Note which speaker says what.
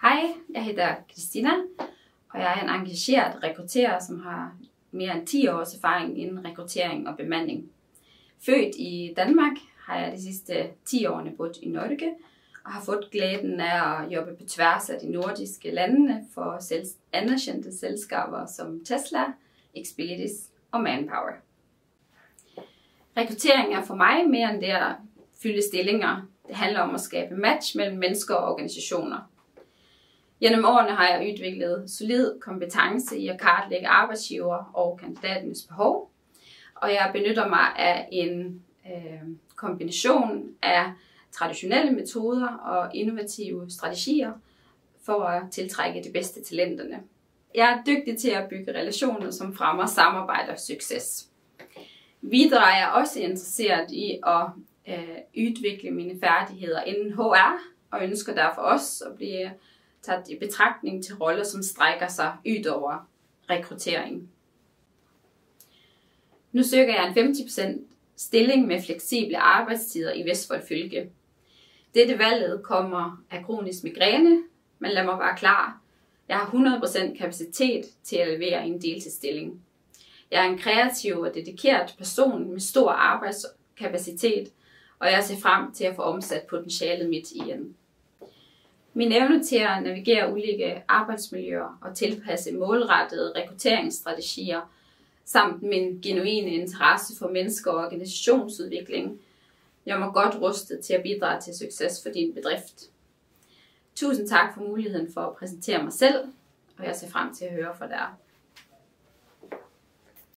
Speaker 1: Hej, jeg hedder Christina, og jeg er en engageret rekrutterer, som har mere end 10 års erfaring inden rekruttering og bemanding. Født i Danmark har jeg de sidste 10 årene boet i Norge, og har fået glæden af at jobbe på tværs af de nordiske lande for anerkendte selskaber som Tesla, Expedis og Manpower. Rekruttering er for mig mere end det at fylde stillinger. Det handler om at skabe match mellem mennesker og organisationer. Gennem årene har jeg udviklet solid kompetence i at kartlægge arbejdsgiver og kandidatens behov, og jeg benytter mig af en kombination af traditionelle metoder og innovative strategier for at tiltrække de bedste talenterne. Jeg er dygtig til at bygge relationer, som fremmer samarbejde og succes. Videre er jeg også interesseret i at udvikle mine færdigheder inden HR, og ønsker derfor også at blive taget i betragtning til roller, som strækker sig ud over rekruttering. Nu søger jeg en 50% stilling med fleksible arbejdstider i Vestfold fylke. Dette valget kommer af kronisk migræne, men lad mig være klar. Jeg har 100% kapacitet til at levere en deltidsstilling. Jeg er en kreativ og dedikeret person med stor arbejdskapacitet, og jeg ser frem til at få omsat potentialet mit i en. Min evne til at navigere ulike arbejdsmiljøer og tilpasse målrettede rekrutteringsstrategier, samt min genuine interesse for mennesker og organisationsudvikling, gør mig godt rustet til at bidrage til succes for din bedrift. Tusind tak for muligheden for at præsentere mig selv, og jeg ser frem til at høre fra dig.